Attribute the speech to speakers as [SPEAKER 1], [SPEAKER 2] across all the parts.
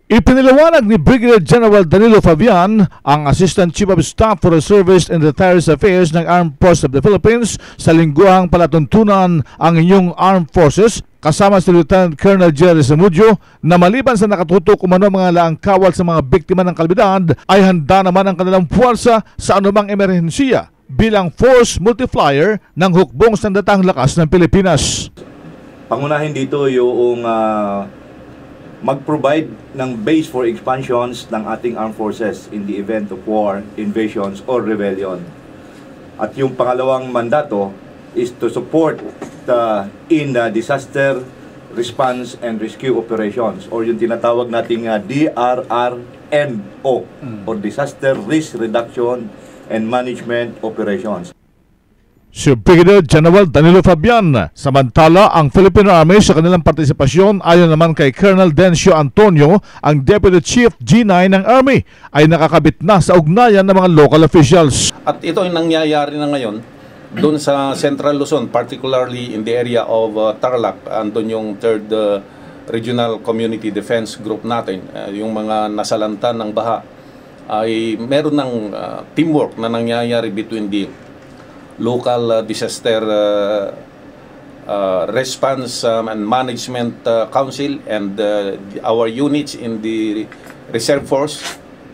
[SPEAKER 1] Ipiniliwanag ni Brigadier General Danilo Fabian, ang Assistant Chief of Staff for Reservists and Retirees Affairs ng Armed Forces of the Philippines, sa lingguhang palatuntunan ang inyong Armed Forces kasama si Lieutenant Colonel Jerry Zamudio na maliban sa nakatutok umano mga laang kawal sa mga biktima ng kalidad, ay handa naman ang kanilang puwersa sa anumang emerhensiya bilang force multiplier ng hukbong sandatang lakas ng Pilipinas.
[SPEAKER 2] Pangunahin dito yung mag-provide ng base for expansions ng ating armed forces in the event of war, invasions, or rebellion. At yung pangalawang mandato is to support in disaster response and rescue operations, or yung tinatawag nating DRRMO, or Disaster Risk Reduction and Management Operations.
[SPEAKER 1] Si Brigadier General Danilo Fabian. Samantala, ang Philippine Army sa kanilang partisipasyon ayon naman kay Colonel Dencio Antonio, ang Deputy Chief G9 ng Army, ay nakakabit na sa ugnayan ng mga local officials.
[SPEAKER 3] At ito ay nangyayari na ngayon doon sa Central Luzon, particularly in the area of Tarlac, andun yung 3rd Regional Community Defense Group natin, yung mga nasalanta ng baha, ay meron ng teamwork na nangyayari between the local disaster response and management council and our units in the reserve force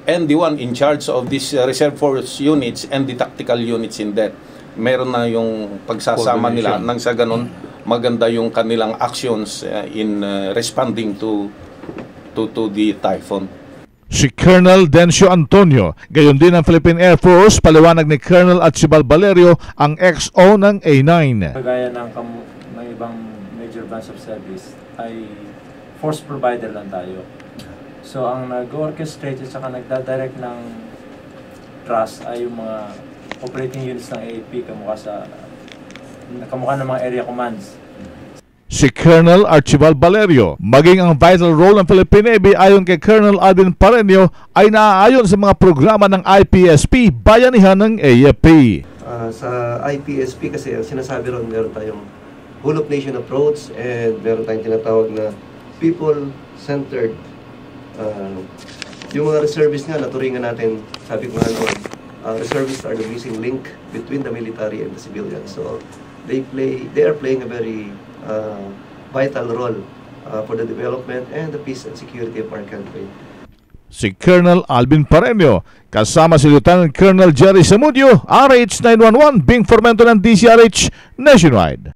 [SPEAKER 3] and the one in charge of these reserve force units and the tactical units in that. Meron na yung pagsasama nila nang sa ganun maganda yung kanilang actions in responding to the typhoon.
[SPEAKER 1] Si Colonel Dencio Antonio, gayon din ang Philippine Air Force, paliwanag ni Colonel Archibald Valerio, ang XO ng A9.
[SPEAKER 4] Kagaya ng ibang major branch of service ay force provider lang tayo. So ang nag-orchestrate at saka nagdadirect ng trust ay yung mga operating units ng AAP kamukha ng mga area commands.
[SPEAKER 1] Si Colonel Archibald Valerio, maging ang vital role ng Philippine Navy ayon kay Colonel Alvin Pareño, ay naaayon sa mga programa ng IPSP, bayanihan ng AFP.
[SPEAKER 5] Sa IPSP kasi ang sinasabi ron, meron tayong whole of nation approach and meron tayong tinatawag na people-centered. Yung mga reservists nga, naturingan natin, sabi ko nga noon, reservists are the missing link between the military and the civilians. So they are playing a very vital role for the development and the peace and security of our country.
[SPEAKER 1] Si Colonel Alvin Pareño, kasama si Lieutenant Colonel Jerry Zamudio, RH 911, Bing Formento ng DCRH Nationwide.